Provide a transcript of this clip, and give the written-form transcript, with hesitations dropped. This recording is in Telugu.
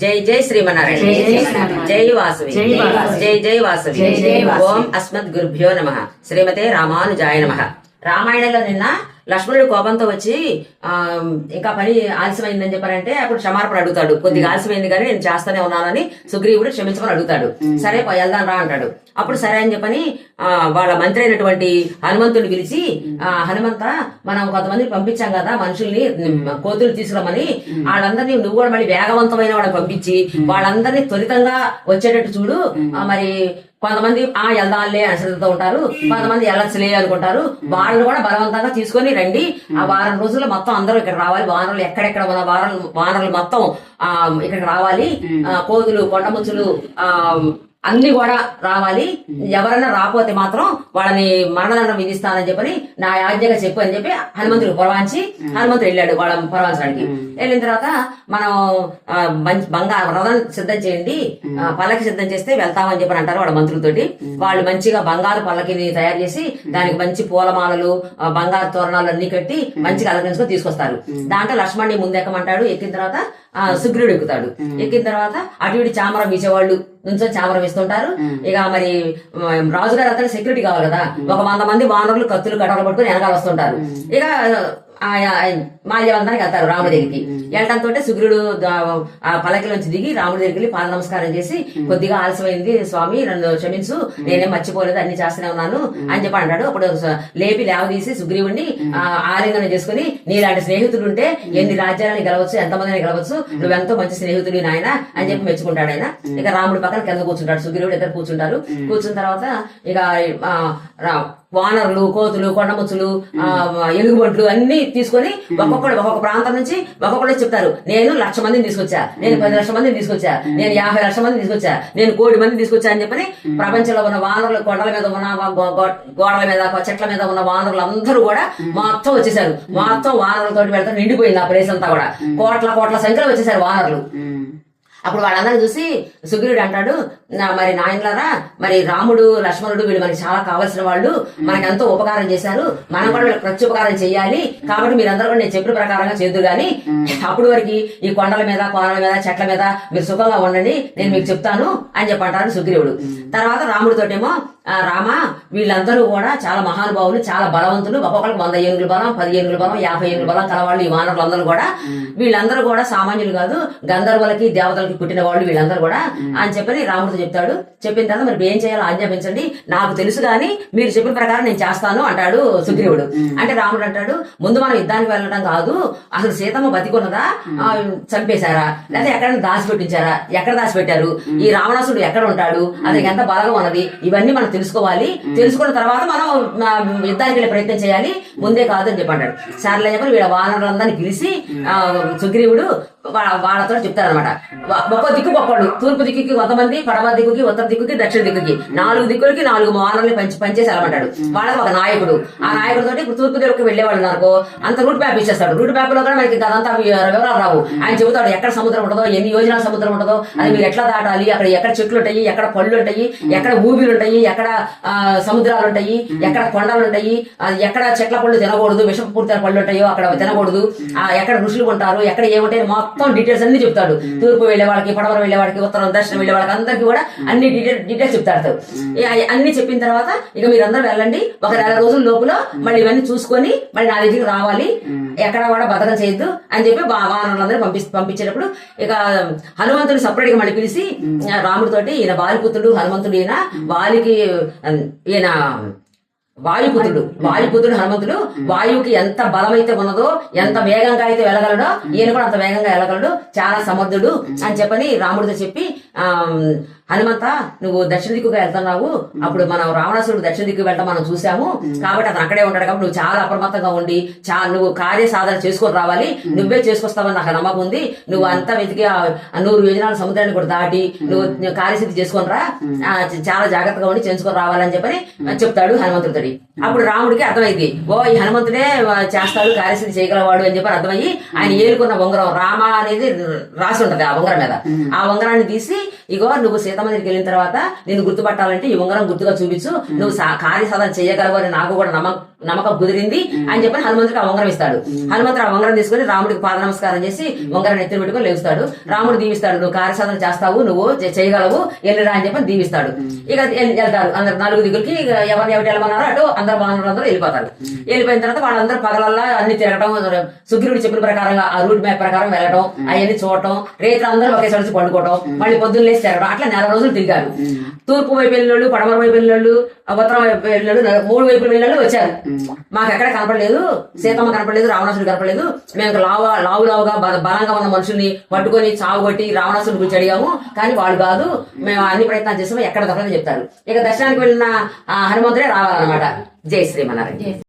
జై జై శ్రీమన్నారాయణ జై వాసవి జై జై వాసవి ఓం అస్మద్ గురుభ్యో నమః శ్రీమతే రామానుజాయ నమః. రామాయణంలో నిన్న లక్ష్మణుడు కోపంతో వచ్చి ఇంకా పని ఆలస్యమైందని చెప్పారంటే అప్పుడు క్షమార్పణ అడుగుతాడు. కొద్దిగా ఆలస్యమైంది కానీ నేను చేస్తానే ఉన్నానని సుగ్రీవుడు క్షమించమని అడుగుతాడు. సరే వెళ్దాం రా అంటాడు. అప్పుడు సరే అని చెప్పని వాళ్ళ మంత్రి అయినటువంటి హనుమంతుడిని పిలిచి, హనుమంత మనం కొంతమంది పంపించాం కదా మనుషుల్ని కోతులు తీసుకురమ్మని, వాళ్ళందరినీ నువ్వు కూడా మళ్ళీ వేగవంతమైన వాళ్ళని పంపించి వాళ్ళందరినీ త్వరితంగా వచ్చేటట్టు చూడు. మరి కొంతమంది వెళ్దాంలే అని శ్రద్ధతో ఉంటారు, కొంతమంది వెళ్ళచ్చులే అనుకుంటారు. వాళ్ళని కూడా బలవంతంగా తీసుకొని రండి. ఆ వారం రోజుల్లో మొత్తం అందరూ ఇక్కడ రావాలి. వానరులు ఎక్కడెక్కడ ఉన్న వానరులు మొత్తం ఇక్కడికి రావాలి. కోతులు, కొండముచ్చులు అన్ని కూడా రావాలి. ఎవరైనా రాకపోతే మాత్రం వాళ్ళని మరణదండం విధిస్తానని చెప్పని నా ఆజ్ఞగా చెప్పు అని చెప్పి హనుమంతుడు పురవాంచి హనుమంతుడు వెళ్ళాడు వాళ్ళ పురవాంచడానికి. వెళ్ళిన తర్వాత మనం బంగారు రథం సిద్ధం చేయండి, పల్లకి సిద్ధం చేస్తే వెళ్తామని చెప్పని అంటారు వాళ్ళ మంత్రులతోటి. వాళ్ళు మంచిగా బంగారు పల్లకిని తయారు చేసి దానికి మంచి పూలమాలలు, బంగారు తోరణాలు అన్ని కట్టి మంచిగా అలంకరించుకొని తీసుకొస్తారు. దాంట్లో లక్ష్మణ్ణి ముందు ఎక్కమంటాడు. ఎక్కిన తర్వాత సుగ్రీవుడు ఎక్కుతాడు. ఎక్కిన తర్వాత అటు ఇటు చామరం వీసేవాళ్ళు నుంచో చామరం ఇస్తుంటారు. ఇక మరి రాజుగారు అతను సెక్యూరిటీ కావాలి కదా, 100 మంది వానరులు కత్తులు కట్టలు పట్టుకుని వెనకాల వస్తుంటారు. ఇక మాల్యవంతానికి వెళ్తారు రాముడి దగ్గరికి. వెళ్ళడంతో సుగ్రీవుడు ఆ పలకిలోంచి దిగి రాముడి దగ్గరికి వెళ్ళి పాద నమస్కారం చేసి, కొద్దిగా ఆలస్యమైంది స్వామి, నన్ను క్షమించు, నేనేం మర్చిపోలేదు, అన్ని చేస్తూనే ఉన్నాను అని చెప్పి అంటాడు. అప్పుడు లేవదీసి సుగ్రీవుడిని ఆలింగనం చేసుకుని, నీలాంటి స్నేహితుడు ఉంటే ఎన్ని రాజ్యాలని గెలవచ్చు, ఎంతమందిని గెలవచ్చు, నువ్వెంతో మంచి స్నేహితుడు నాయన అని చెప్పి మెచ్చుకుంటాడు ఆయన. ఇక రాముడి పక్కన కింద కూర్చుంటాడు, సుగ్రీవుడు దగ్గర కూర్చుంటారు. కూర్చున్న తర్వాత ఇక వానరులు, కోతులు, కొండముచ్చులు, ఎలుగుబంట్లు అన్ని తీసుకొని ఒక్కొక్క ప్రాంతం నుంచి ఒక్కొక్కడే చెప్తారు. నేను 1,00,000 మందిని తీసుకొచ్చా, నేను 10 లక్షల మందిని తీసుకొచ్చా, నేను 50 లక్షల మందిని తీసుకొచ్చా, నేను 1 కోటి మందిని తీసుకొచ్చా అని చెప్పని ప్రపంచంలో ఉన్న వానరులు, కొండల మీద ఉన్న, గోడల మీద, చెట్ల మీద ఉన్న వానరులు అందరూ కూడా మొత్తం వచ్చేసారు. మొత్తం వానరులతో వెళ్తారు, నిండిపోయింది ఆ ప్లేస్ అంతా కూడా. కోట్ల సంఖ్యలో వచ్చేసారు వానరులు. అప్పుడు వాళ్ళందరూ చూసి సుగ్రీవుడు అంటాడు, మరి నాయనలారా, మరి రాముడు, లక్ష్మణుడు వీళ్ళు మనకి చాలా కావాల్సిన వాళ్ళు, మనకి ఎంతో ఉపకారం చేశారు, మనం కూడా వీళ్ళకి ప్రత్యుపకారం చేయాలి. కాబట్టి మీరందరూ కూడా నేను చెప్పిన ప్రకారంగా చేద్దురు గాని అప్పుడు వరకు ఈ కొండల మీద, కోనల మీద, చెట్ల మీద మీరు సుఖంగా ఉండండి, నేను మీకు చెప్తాను అని చెప్పంటారు సుగ్రీవుడు. తర్వాత రాముడితోటేమో, రామ వీళ్ళందరూ కూడా చాలా మహానుభావులు, చాలా బలవంతులు, ఒక్కొక్కరికి 100 ఏనుగుల బలం, 10 ఏనుగుల బలం, 50 ఏనుగుల బలం కలవాళ్ళు ఈ వానరులందరూ కూడా. వీళ్ళందరూ కూడా సామాన్యులు కాదు, గంధర్వులకి, దేవతలకి పుట్టిన వాళ్ళు వీళ్ళందరూ కూడా అని చెప్పని రాముడితో చెప్తాడు. చెప్పిన తర్వాత మరి ఏం చేయాలో ఆజ్ఞాపించండి, నాకు తెలుసు గాని మీరు చెప్పిన ప్రకారం నేను చేస్తాను అంటాడు సుగ్రీవుడు. అంటే రాముడు అంటాడు, ముందు మనం యుద్ధానికి వెళ్ళడం కాదు, అసలు సీతమ్మ బతికున్నదా, చంపేశారా, లేదా ఎక్కడైనా దాచిపెట్టించారా, ఎక్కడ దాచిపెట్టారు, ఈ రావణాసుడు ఎక్కడ ఉంటాడు, అతనికి ఎంత బలంగా ఉన్నది, ఇవన్నీ మనం తెలుసుకోవాలి. తెలుసుకున్న తర్వాత మనం యుద్ధానికి వెళ్ళే ప్రయత్నం చేయాలి, ముందే కాదు అని చెప్పంటాడు. సర్లే చెప్పని వీళ్ళ వానరులందరినీ పిలిచి సుగ్రీవుడు వాళ్ళతో చెప్తారనమాట. ఒక్కో దిక్కు ఒక్కడు, తూర్పు దిక్కుకి 100 మంది, పడమ దిక్కుకి, ఉత్తర దిక్కుకి, దక్షిణ దిక్కుకి 4 దిక్కులకి 4 వానరుల్ని పనిచేసారమంటాడు. వాళ్ళకి ఒక నాయకుడు, ఆ నాయకుడితో ఇప్పుడు తూర్పు దిక్కుకి వెళ్లేవాళ్ళు అనుకో అంత రూట్ మ్యాప్ ఇచ్చేస్తాడు. రూట్ మ్యాప్ లో కూడా మనకి అదంతా వివరాలు రావు. ఆయన చెబుతాడు ఎక్కడ సముద్రం ఉంటుందో, ఎన్ని యోజనాల సముద్రం ఉంటుందో, అది మీరు ఎట్లా దాటాలి, అక్కడ ఎక్కడ చెట్లు ఉంటాయి, ఎక్కడ పళ్ళు ఉంటాయి, ఎక్కడ ఊబిలు ఉంటాయి, ఎక్కడ సముద్రాలు ఉంటాయి, ఎక్కడ కొండలు ఉంటాయి, ఎక్కడ చెట్ల పళ్ళు తినకూడదు, విషపూరిత పళ్ళు ఉంటాయో అక్కడ తినకూడదు, ఎక్కడ ఋషులు ఉంటారు, ఎక్కడ ఏముంటాయి, మొత్తం డీటెయిల్స్ అన్ని చెప్తాడు. తూర్పు వెళ్లే వాళ్ళకి, పడమర వెళ్లే వాళ్ళకి, ఉత్తరం దక్షిణం వెళ్లే వాళ్ళకి అందరికి కూడా అన్ని డీటెయిల్స్ చెప్తాడు. అన్ని చెప్పిన తర్వాత ఇక మీరందరూ వెళ్ళండి, ఒక 2 రోజుల లోపల మళ్ళీ ఇవన్నీ చూసుకొని మళ్ళీ నా దగ్గరికి రావాలి, ఎక్కడ కూడా బతకం చేయొద్దు అని చెప్పి వానరులందరూ పంపించేటప్పుడు ఇక హనుమంతుడు సపరేట్ గా మళ్ళీ పిలిచి రాముడితోటి, ఈయన వాలిపుత్రుడు హనుమంతుడు, ఈయన వాలికి ఈయన వాయుపుత్రుడు హనుమంతుడు. వాయువుకి ఎంత బలమైతే ఉన్నదో, ఎంత వేగంగా అయితే వెళ్ళగలడో ఈయన కూడా అంత వేగంగా వెళ్ళగలడు, చాలా సమర్థుడు అని చెప్పని రాముడితో చెప్పి, హనుమంత నువ్వు దక్షిణ దిక్కుగా వెళ్తున్నావు, అప్పుడు మనం రావణాసురుడు దక్షిణ దిక్కు వెళ్ళడం మనం చూసాము, కాబట్టి అతను అక్కడే ఉంటాడు, కాబట్టి నువ్వు చాలా అప్రమత్తంగా ఉండి నువ్వు కార్య సాధన చేసుకొని రావాలి, నువ్వే చేసుకొస్తావని నాకు నమ్మకం ఉంది, నువ్వు అంతా వెతికి 100 యోజనాల సముద్రాన్ని కూడా దాటి నువ్వు కార్యసిద్ధి చేసుకొని రా, చాలా జాగ్రత్తగా ఉండి చేసుకొని రావాలని చెప్పని చెప్తాడు హనుమంతుడితో. అప్పుడు రాముడికి అర్థమైంది, ఈ హనుమంతుడే చేస్తాడు, కార్యసిద్ధి చేయగలవాడు అని చెప్పి అర్థమయ్యి ఆయన ఏలుకున్న ఉంగరం రామ అనేది రాసి ఉంటది ఆ ఉంగరం మీద, ఆ ఉంగరాన్ని తీసి ఇగో నువ్వు సీతమ్మ దగ్గరికి వెళ్ళిన తర్వాత నిన్ను గుర్తుపట్టాలంటే ఈ ఉంగరం గుర్తుగా చూపించు, నువ్వు కార్యసాధన చేయగలవు అని నాకు కూడా నమ్మకం కుదిరింది అని చెప్పి హనుమంతుడికి ఆ ఉంగరం ఇస్తాడు. హనుమంతుడు ఆ ఉంగరం తీసుకుని రాముడికి పాద నమస్కారం చేసి ఉంగరం ఎత్తి పెట్టుకుని లేస్తాడు. రాముడు దీవిస్తాడు, నువ్వు కార్యసాధన చేస్తావు, నువ్వు చేయగలవు, వెళ్ళిరా అని చెప్పి దీవిస్తాడు. ఇక వెళ్తారు అందరు 4 దిగులకి. ఎవరిని ఎవరు వెళ్ళమన్నారో అటు అందరు బాగున్నారు వెళ్ళిపోతారు. వెళ్ళిపోయిన తర్వాత వాళ్ళందరూ పగలల్లా అన్ని తిరగటం, సుగ్రీవుడు చెప్పిన ప్రకారంగా ఆ రూట్ మ్యాప్ ప్రకారం వెళ్ళడం, అవన్నీ చూడటం, రేట్లు అందరూ ఒకేసారి వచ్చి పండుకోవడం, మళ్ళీ పొద్దున్న లేచి తిరగడం. అట్లా 4 రోజులు తిరిగారు. తూర్పు వైపు వెళ్ళినోళ్ళు, పడమర వైపు వెళ్ళినోళ్ళు, ఉత్తరం వైపు వెళ్ళినోళ్ళు, 3 వైపులు వెళ్ళినోళ్ళు వచ్చారు. మాకు ఎక్కడ కనపడలేదు, సీతమ్మ కనపడలేదు, రావణాసుడు కనపడలేదు, మేము లావుగా బలంగా ఉన్న మనుషుల్ని పట్టుకొని చావు కొట్టి రావణాసుడు గురించి అడిగాము, కానీ వాళ్ళు కాదు, మేము అన్ని ప్రయత్నాలు చేసాము, ఎక్కడ దొరకదని చెప్తారు. ఇక దర్శనానికి వెళ్ళిన హనుమంతుడే రావాలన్నమాట. జై శ్రీమన్నారాయణ.